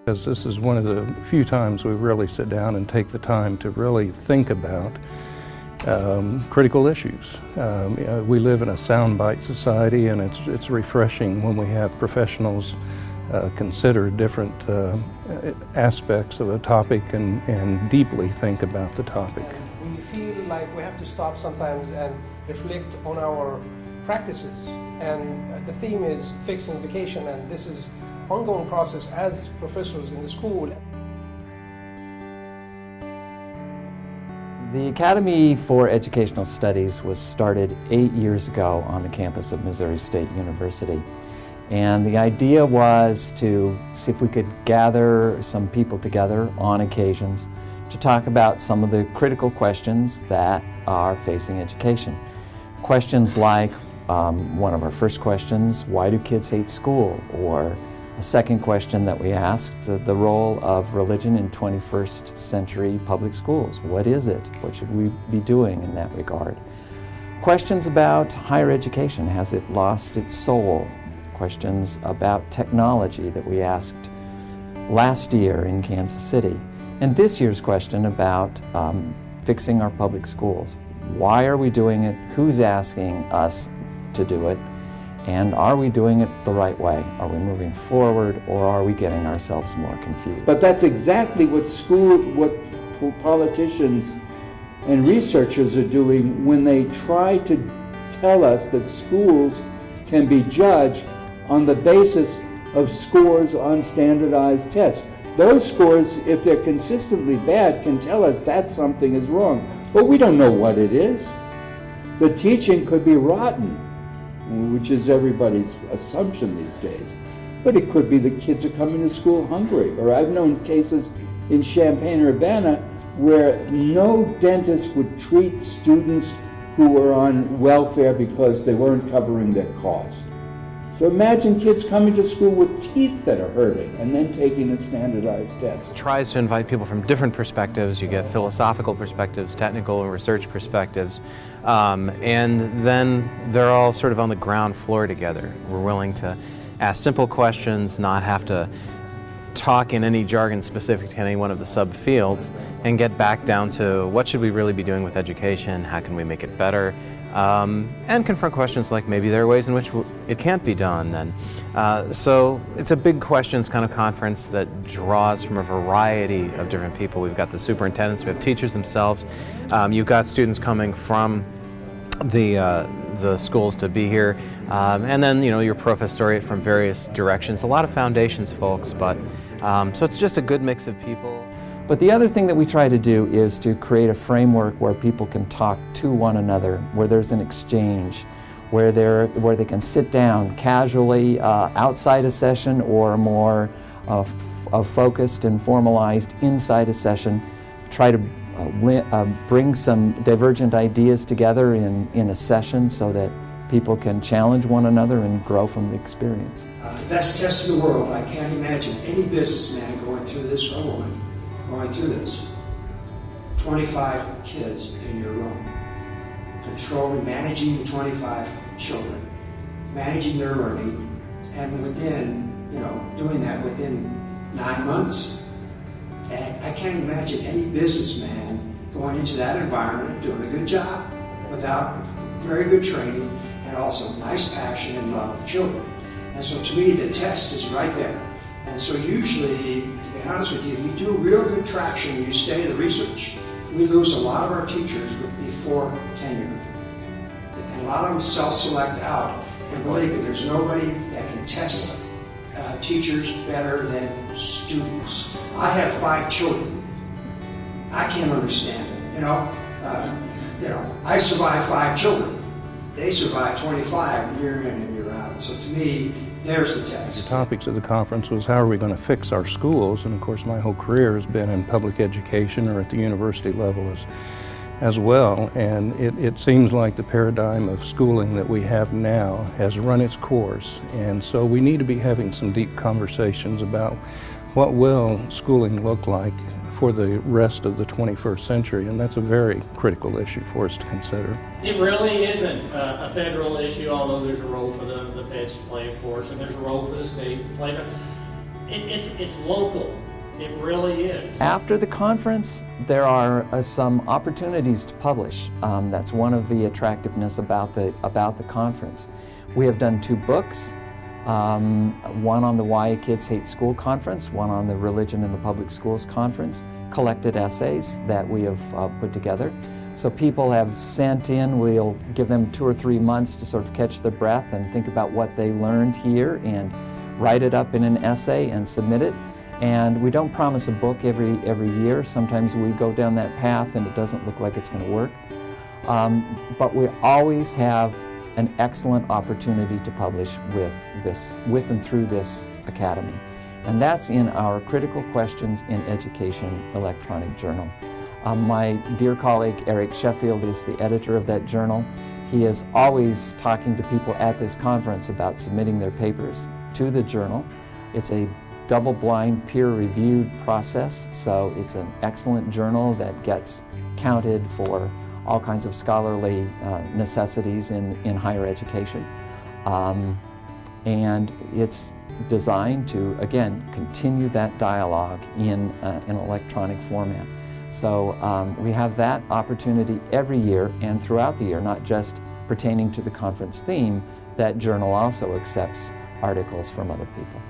Because this is one of the few times we really sit down and take the time to really think about critical issues. We live in a soundbite society, and it's refreshing when we have professionals consider different aspects of a topic and deeply think about the topic. We feel like we have to stop sometimes and reflect on our practices, and the theme is fixing vacation, and this is ongoing process as professors in the school. The Academy for Educational Studies was started 8 years ago on the campus of Missouri State University. And the idea was to see if we could gather some people together on occasions to talk about some of the critical questions that are facing education. Questions like, one of our first questions, why do kids hate school? Or a second question that we asked, the role of religion in 21st century public schools. What is it? What should we be doing in that regard? Questions about higher education. Has it lost its soul? Questions about technology that we asked last year in Kansas City. And this year's question about fixing our public schools. Why are we doing it? Who's asking us to do it? And are we doing it the right way? Are we moving forward, or are we getting ourselves more confused? But that's exactly what politicians and researchers are doing when they try to tell us that schools can be judged on the basis of scores on standardized tests. Those scores, if they're consistently bad, can tell us that something is wrong. But we don't know what it is. The teaching could be rotten, which is everybody's assumption these days. But it could be the kids are coming to school hungry. Or I've known cases in Champaign-Urbana where no dentist would treat students who were on welfare because they weren't covering their costs. So imagine kids coming to school with teeth that are hurting and then taking a standardized test. It tries to invite people from different perspectives. You get philosophical perspectives, technical and research perspectives, and then they're all sort of on the ground floor together. We're willing to ask simple questions, not have to talk in any jargon specific to any one of the subfields, and get back down to what should we really be doing with education, how can we make it better, and confront questions like maybe there are ways in which it can't be done. And so it's a big questions kind of conference that draws from a variety of different people. We've got the superintendents, we have teachers themselves, you've got students coming from the schools to be here, and then your professoriate from various directions, a lot of foundations folks, but so it's just a good mix of people. But the other thing that we try to do is to create a framework where people can talk to one another, where there's an exchange, where they can sit down casually outside a session, or more focused and formalized inside a session, try to bring some divergent ideas together in a session so that people can challenge one another and grow from the experience. The best test in the world. I can't imagine any businessman going through this, or woman going through this. 25 kids in your room, controlling, managing the 25 children, managing their learning, and within, doing that within 9 months. And I can't imagine any businessman going into that environment doing a good job without very good training and also nice passion and love of children. And so to me, the test is right there. And so usually, to be honest with you, if you do real good traction and you stay the research, we lose a lot of our teachers before tenure. And a lot of them self-select out. And believe me, there's nobody that can test teachers better than students. I have 5 children. I can't understand it. I survived 5 children. They survived 25 year in and year out. So to me, there's the test. The topics of the conference was how are we going to fix our schools, and of course my whole career has been in public education or at the university level as well, and it seems like the paradigm of schooling that we have now has run its course, and so we need to be having some deep conversations about what will schooling look like for the rest of the 21st century, and that's a very critical issue for us to consider. It really isn't a federal issue, although there's a role for the feds to play, of course, and there's a role for the state to play. But it's local. It really is. After the conference, there are some opportunities to publish. That's one of the attractiveness about the conference. We have done 2 books, one on the Why Kids Hate School Conference, one on the Religion in the Public Schools Conference, collected essays that we have put together. So people have sent in, we'll give them 2 or 3 months to sort of catch their breath and think about what they learned here and write it up in an essay and submit it. And we don't promise a book every year. Sometimes we go down that path and it doesn't look like it's going to work. But we always have an excellent opportunity to publish with and through this academy. And that's in our Critical Questions in Education electronic journal. My dear colleague Eric Sheffield is the editor of that journal. He is always talking to people at this conference about submitting their papers to the journal. It's a double-blind, peer-reviewed process, so it's an excellent journal that gets counted for all kinds of scholarly necessities in higher education. And it's designed to, again, continue that dialogue in an electronic format. So we have that opportunity every year and throughout the year, not just pertaining to the conference theme. That journal also accepts articles from other people.